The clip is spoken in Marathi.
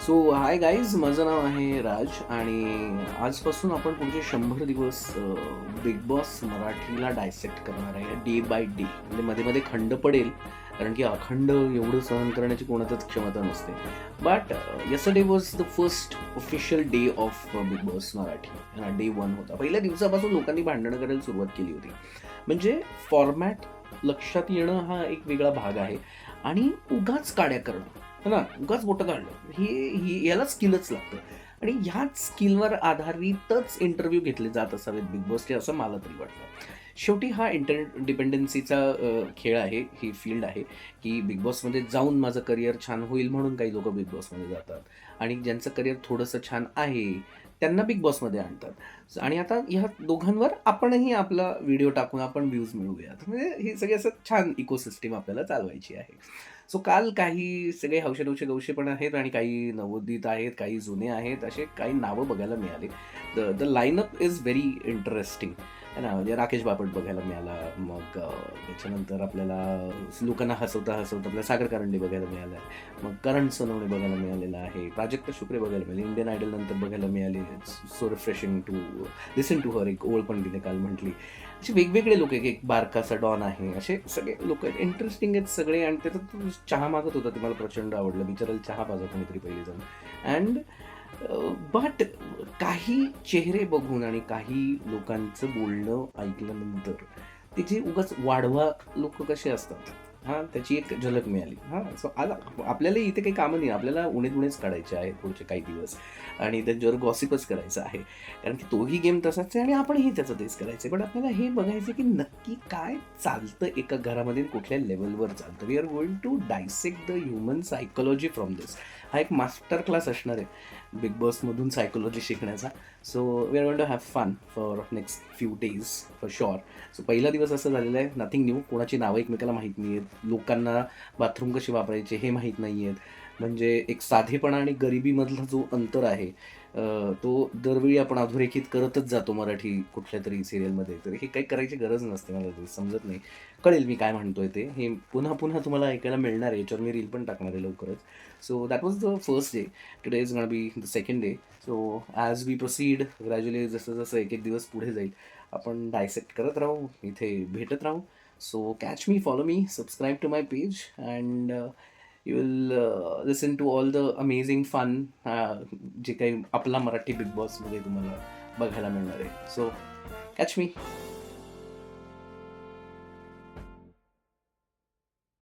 सो हाय गाईज, माझं नाव आहे राज आणि आजपासून आपण पुढचे 100 दिवस बिग बॉस मराठीला डायसेक्ट करणार आहे डे बाय डे. म्हणजे मध्ये मध्ये खंड पडेल, कारण की अखंड एवढं सहन करण्याची कोणाचाच क्षमता नसते. But yesterday was the first official day of big boss Marathi. Day 1 होता. पहिल्या दिवसापासून लोकांनी भांडणं करायला सुरुवात केली होती. म्हणजे फॉर्मॅट लक्षात येणं हा एक वेगळा भाग आहे आणि उगाच काड्या करणं, है ना, उगाच बोटं काढलं, याला स्किलच लागतं आणि ह्याच स्किलवर आधारितच इंटरव्ह्यू घेतले जात असावेत बिग बॉसचे, असं मला तरी वाटतं. शेवटी हा डिपेंडन्सीचा खेळ आहे, ही फील्ड आहे, की बिग बॉसमध्ये जाऊन माझं करिअर छान होईल म्हणून काही लोकं बिग बॉसमध्ये जातात आणि ज्यांचं करिअर थोडंसं छान आहे त्यांना बिग बॉसमध्ये आणतात आणि आता ह्या दोघांवर आपणही आपला व्हिडिओ टाकून आपण व्ह्यूज मिळवूयात. म्हणजे हे सगळे असं छान इकोसिस्टीम आपल्याला चालवायची आहे. सो काल काही सगळे हौशे गवशे पण आहेत आणि काही नवोदित आहेत, काही जुने आहेत, असे काही नावं बघायला मिळाले. The line-up is very interesting, है ना. म्हणजे राकेश बापट बघायला मिळाला, मग त्याच्यानंतर आपल्याला लोकांना हसवता आपल्याला सागर कारंडे बघायला मिळाला आहे, मग करण सोनवणे बघायला मिळालेला आहे, प्राजक्ता शुक्रे बघायला मिळाले, इंडियन आयडल नंतर बघायला मिळाले. So refreshing to listen to her, एक ओळ पण तिने काल म्हटली. असे वेगवेगळे लोक, एक बारकासा डॉन आहे, असे सगळे लोक आहेत, इंटरेस्टिंग आहेत सगळे. आणि त्याच्यात तो चहा मागत होता, ते मला प्रचंड आवडलं. विचारायला चहा पाजा कोणीतरी पहिले जाऊन. अँड बट काही चेहरे बघून आणि काही लोकांचं बोलणं ऐकल्यानंतर ते जे उगाच वाढवा लोक कसे असतात, हां, त्याची एक झलक मिळाली. हां, सो आता आपल्याला इथे काही कामं नाही, आपल्याला उणेच काढायचे आहेत पुढचे काही दिवस आणि त्यांच्यावर गॉसिपच करायचं आहे. कारण की तोही गेम तसाच आहे आणि आपणही त्याचं तेच करायचं आहे. पण आपल्याला हे बघायचं की नक्की काय चालतं एका घरामध्ये, कुठल्या लेवलवर चालतं. We are going to dissect the human psychology from this. हा एक मास्टर क्लास असणार आहे बिग बॉसमधून सायकोलॉजी शिकण्याचा. So we are going to have fun for next few days for sure. So पहिला दिवस असं झालेला आहे, नथिंग न्यू. कोणाची नावं एकमेकाला माहीत नाही आहेत, लोकांना बाथरूम कसे वापरायचे हे माहीत नाही आहेत. म्हणजे एक साधेपणा आणि गरिबीमधला जो अंतर आहे, तो दरवेळी आपण अधोरेखित करतच जातो मराठी कुठल्या तरी सिरियलमध्ये. तर हे काही करायची गरज नसते. मला ते समजत नाही. कळेल मी काय म्हणतोय ते. हे पुन्हा पुन्हा तुम्हाला ऐकायला मिळणार आहे. याच्यावर मी रील पण टाकणार आहे लवकरच. So that was the first day. Today is gonna be the second day. So as we proceed gradually, जसं जसं एक एक दिवस पुढे जाईल, आपण डायसेक्ट करत राहू, इथे भेटत राहू. So catch me, follow me, subscribe to my page and you will listen to all the amazing fun जे काही आपला मराठी बिग बॉसमध्ये तुम्हाला बघायला मिळणार आहे. सो कॅच मी.